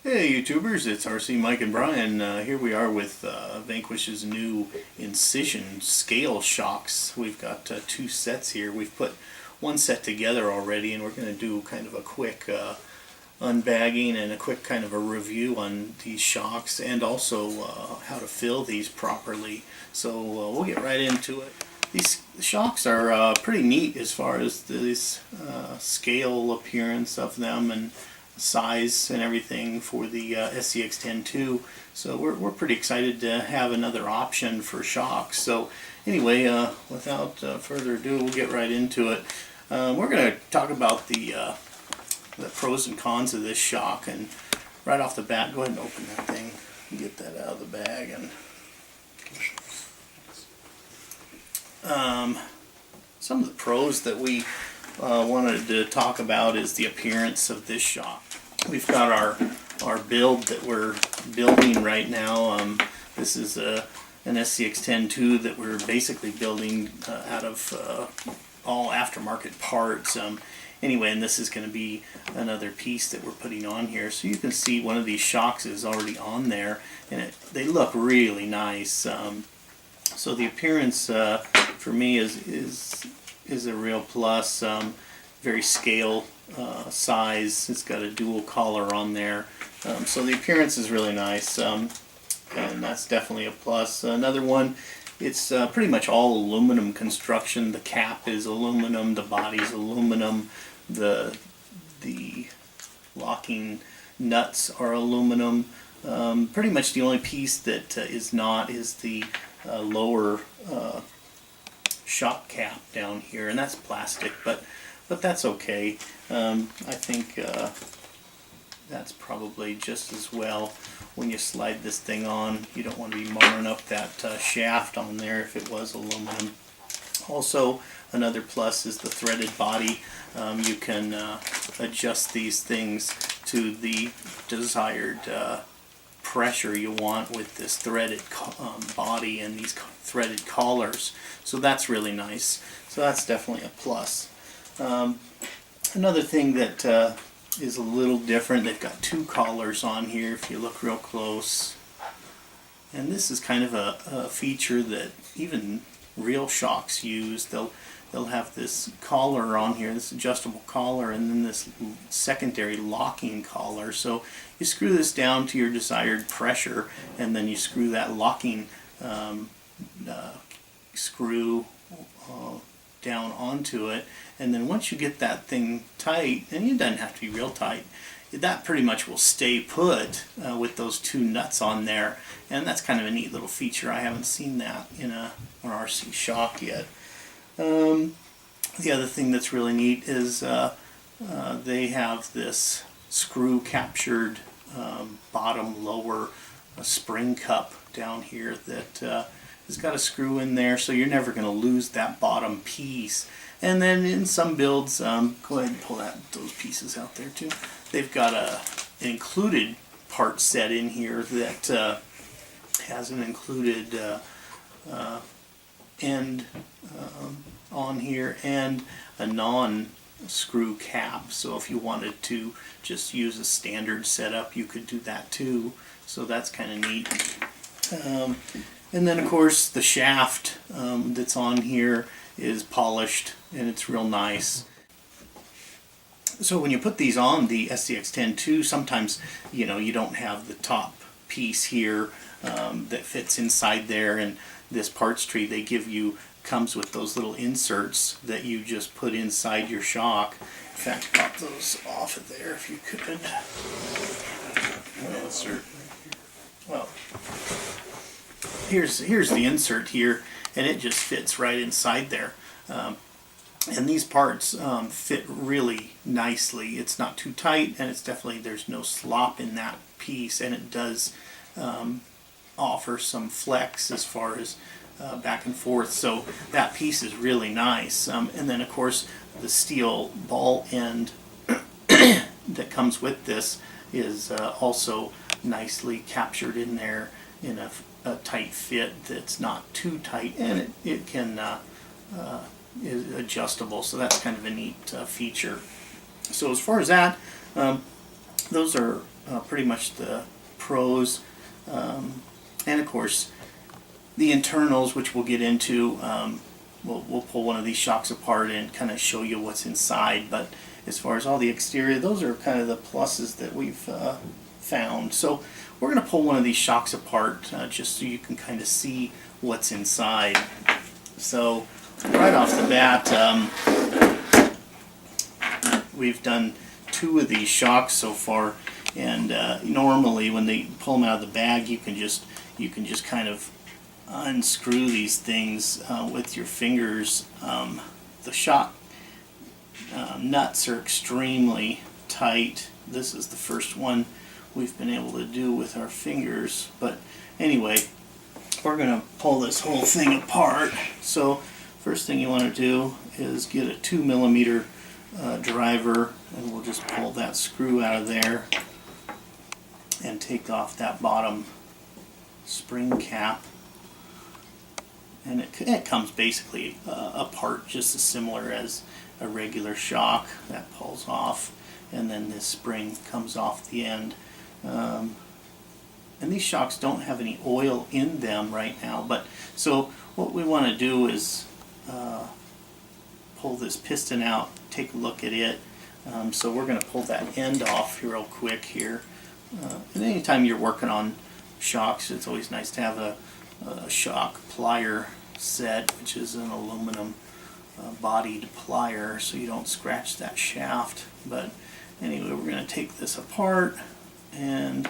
Hey YouTubers, it's RC Mike and Brian. Here we are with Vanquish's new INCISION scale shocks. We've got two sets here. We've put one set together already, and we're going to do kind of a quick unbagging and a quick kind of a review on these shocks, and also how to fill these properly. So we'll get right into it. These shocks are pretty neat as far as this scale appearance of them and size and everything for the SCX-10-2. So we're pretty excited to have another option for shocks. So anyway, without further ado, we'll get right into it. We're going to talk about the pros and cons of this shock, and right off the bat, go ahead and open that thing and get that out of the bag. And some of the pros that we wanted to talk about is the appearance of this shock. We've got our build that we're building right now. This is an SCX-10-2 that we're basically building out of all aftermarket parts. Anyway, and this is going to be another piece that we're putting on here. So you can see one of these shocks is already on there, and they look really nice. So the appearance for me is a real plus. Very scale size. It's got a dual collar on there, so the appearance is really nice, and that's definitely a plus. Another one, it's pretty much all aluminum construction. The cap is aluminum, the body's aluminum, the locking nuts are aluminum. Pretty much the only piece that is not is the lower shock cap down here, and that's plastic, but that's okay. I think that's probably just as well. When you slide this thing on, you don't want to be marring up that shaft on there if it was aluminum. Also, another plus is the threaded body. You can adjust these things to the desired pressure you want with this threaded body and these threaded collars. So that's really nice. So that's definitely a plus. Another thing that is a little different, they've got two collars on here if you look real close. And this is kind of a feature that even real shocks use. They'll have this collar on here, this adjustable collar, and then this secondary locking collar. So you screw this down to your desired pressure, and then you screw that locking screw down onto it, and then once you get that thing tight, and it doesn't have to be real tight, that pretty much will stay put with those two nuts on there, and that's kind of a neat little feature. I haven't seen that in an RC shock yet. The other thing that's really neat is they have this screw captured bottom lower spring cup down here that has got a screw in there, so you're never going to lose that bottom piece. And then in some builds, go ahead and pull those pieces out there too. They've got an included part set in here that has an included end on here and a non-screw cap. So if you wanted to just use a standard setup, you could do that too. So that's kind of neat. And then of course the shaft that's on here is polished, and it's real nice. So when you put these on the SCX-10-2, sometimes you don't have the top piece here that fits inside there, and this parts tree they give you comes with those little inserts that you just put inside your shock. In fact, pop those off of there if you could. Insert. Well, here's the insert here, and it just fits right inside there. And these parts fit really nicely. It's not too tight, and it's definitely, there's no slop in that piece, and it does offer some flex as far as back and forth. So that piece is really nice. And then of course the steel ball end that comes with this is also nicely captured in there in a tight fit that's not too tight, and it can is adjustable. So that's kind of a neat feature. So as far as that, those are pretty much the pros. And of course, the internals, which we'll get into, we'll pull one of these shocks apart and kind of show you what's inside. But as far as all the exterior, those are kind of the pluses that we've found. So we're going to pull one of these shocks apart just so you can kind of see what's inside. So right off the bat, we've done 2 of these shocks so far, and normally when they pull them out of the bag, you can just kind of unscrew these things with your fingers. The shock nuts are extremely tight. This is the first one we've been able to do with our fingers, but anyway, we're going to pull this whole thing apart. So first thing you want to do is get a 2mm driver, and we'll just pull that screw out of there and take off that bottom spring cap. And it comes basically apart just as similar as a regular shock. That pulls off, and then this spring comes off the end. And these shocks don't have any oil in them right now, but so what we want to do is pull this piston out, take a look at it. So we're going to pull that end off real quick here. And anytime you're working on shocks, it's always nice to have a shock plier set, which is an aluminum bodied plier, so you don't scratch that shaft. But anyway, we're going to take this apart and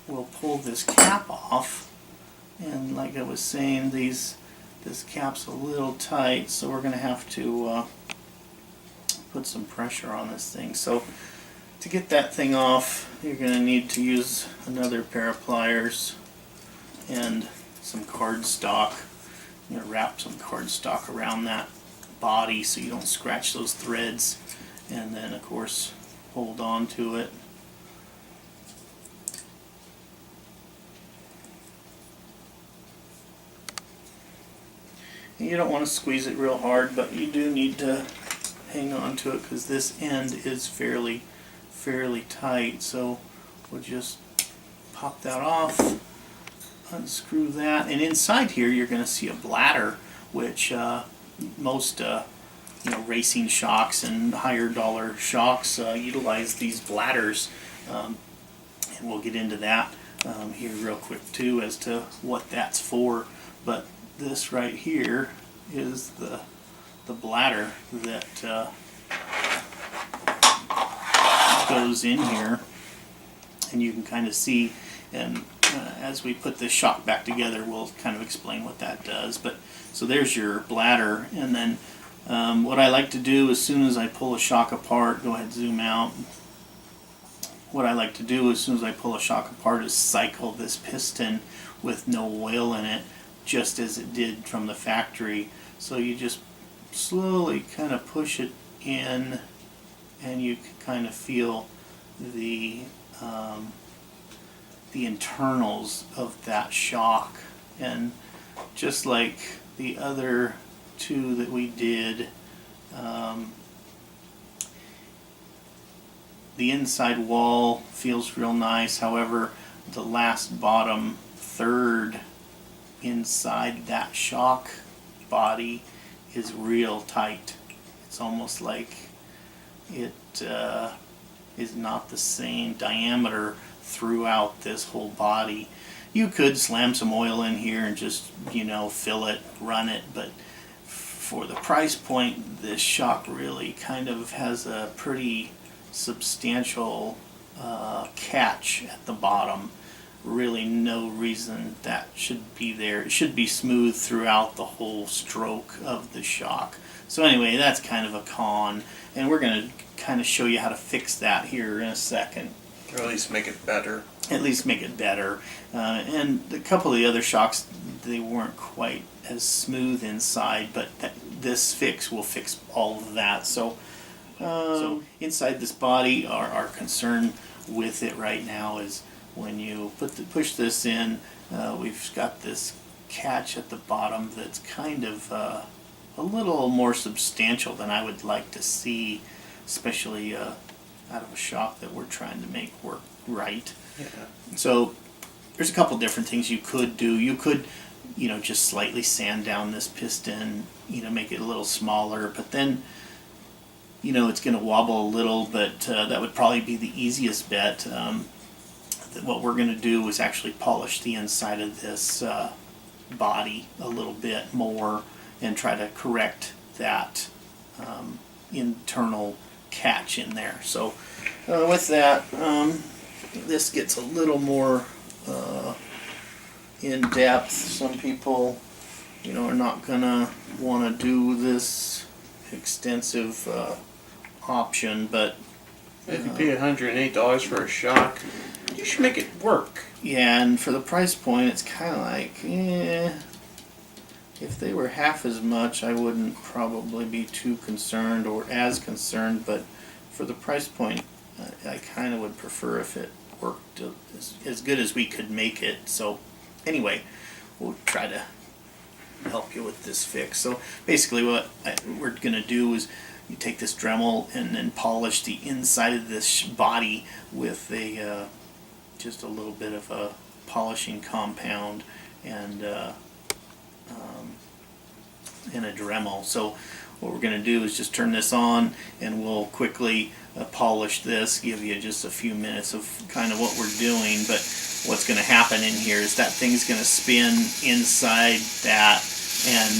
we'll pull this cap off. And like I was saying, this cap's a little tight, so we're going to have to put some pressure on this thing. So to get that thing off, you're going to need to use another pair of pliers and some cardstock. You're going to wrap some cardstock around that body so you don't scratch those threads, and then of course hold on to it. And you don't want to squeeze it real hard, but you do need to hang on to it because this end is fairly tight. So we'll just pop that off, unscrew that, and inside here you're going to see a bladder, which most racing shocks and higher dollar shocks utilize these bladders, and we'll get into that here real quick too as to what that's for. But this right here is the bladder that goes in here, and you can kind of see, and as we put this shock back together we'll kind of explain what that does. But so there's your bladder, and then what I like to do as soon as I pull a shock apart, go ahead, zoom out. What I like to do as soon as I pull a shock apart is cycle this piston with no oil in it, just as it did from the factory. So you just slowly kind of push it in, and you can kind of feel the internals of that shock. And just like the other 2 that we did, the inside wall feels real nice. However, the last bottom third inside that shock body is real tight. It's almost like it is not the same diameter throughout this whole body. You could slam some oil in here and just, fill it, run it, but for the price point, this shock really kind of has a pretty substantial catch at the bottom. Really no reason that should be there. It should be smooth throughout the whole stroke of the shock. So anyway, that's kind of a con, and we're going to kind of show you how to fix that here in a second. Or at least make it better. At least make it better. And a couple of the other shocks, they weren't quite as smooth inside, but this fix will fix all of that. So inside this body, our concern with it right now is when you push this in, we've got this catch at the bottom that's kind of a little more substantial than I would like to see, especially out of a shock that we're trying to make work right. Yeah. So there's a couple different things you could do. You could, just slightly sand down this piston, make it a little smaller, but then, it's going to wobble a little, but that would probably be the easiest bet. What we're going to do is actually polish the inside of this body a little bit more and try to correct that internal catch in there. So with that, this gets a little more in depth. Some people, are not gonna want to do this extensive option, but if you pay $108 for a shock, you should make it work. yeah, and for the price point, it's kind of like, if they were half as much, I wouldn't probably be too concerned or as concerned, but for the price point, I kind of would prefer if it worked as good as we could make it. So anyway, we'll try to help you with this fix. So basically what we're going to do is you take this Dremel and then polish the inside of this body with a just a little bit of a polishing compound and a Dremel. So what we're going to do is just turn this on and we'll quickly polish this, give you just a few minutes of kind of what we're doing. But what's going to happen in here is that thing's going to spin inside that and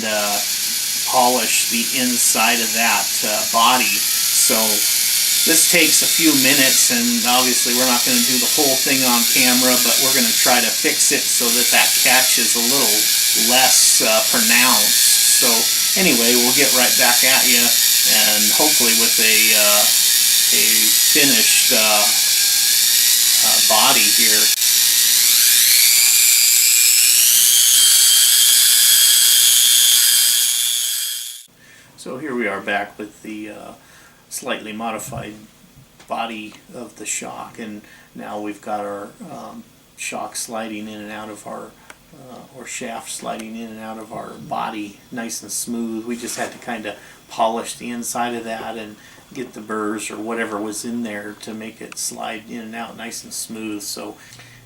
polish the inside of that body. So this takes a few minutes, and obviously we're not going to do the whole thing on camera, but we're going to try to fix it so that that catch is a little less pronounced. So anyway, we'll get right back at you, and hopefully with a finished body here. So here we are back with the slightly modified body of the shock, and now we've got our shock sliding in and out of our or shaft sliding in and out of our body nice and smooth. We just had to kind of polish the inside of that and get the burrs or whatever was in there to make it slide in and out nice and smooth. So,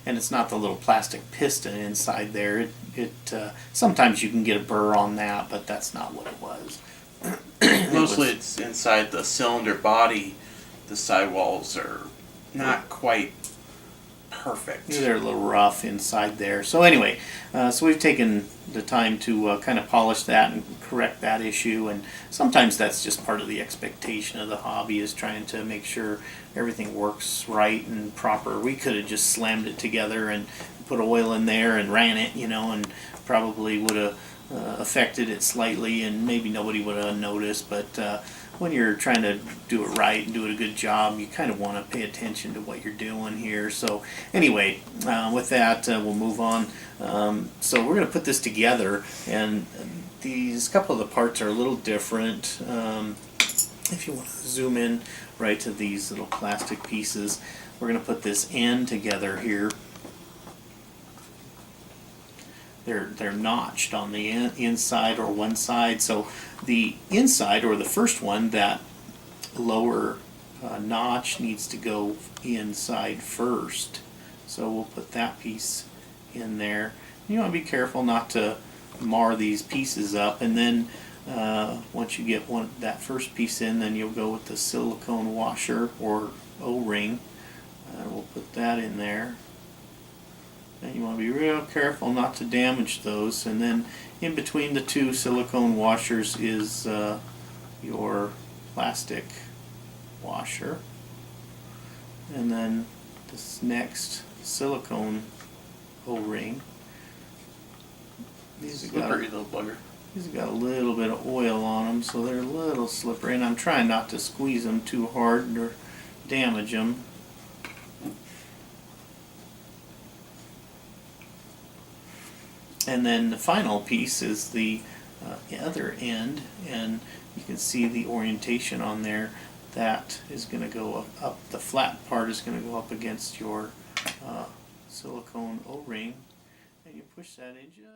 and it's not the little plastic piston inside there. It sometimes you can get a burr on that, but that's not what it was. Mostly it's inside the cylinder body. The sidewalls are not quite perfect. They're a little rough inside there. So anyway, so we've taken the time to kind of polish that and correct that issue, and sometimes that's just part of the expectation of the hobby, is trying to make sure everything works right and proper. We could have just slammed it together and put oil in there and ran it, and probably would have affected it slightly, and maybe nobody would have noticed. But when you're trying to do it right and do it a good job, you kind of want to pay attention to what you're doing here. So anyway, with that, we'll move on. So we're going to put this together, and these couple of the parts are a little different. If you want to zoom in right to these little plastic pieces, we're going to put this end together here. They're notched on the inside or one side. So the inside, or the first one, that lower notch needs to go inside first. So we'll put that piece in there. You want to be careful not to mar these pieces up. And then once you get that first piece in, then you'll go with the silicone washer or O-ring. We'll put that in there. And you want to be real careful not to damage those. And then in between the two silicone washers is your plastic washer. And then this next silicone O-ring. These have got a little bit of oil on them, so they're a little slippery. And I'm trying not to squeeze them too hard or damage them. And then the final piece is the other end, and you can see the orientation on there. That is going to go up, the flat part is going to go up against your silicone O-ring, and you push that in just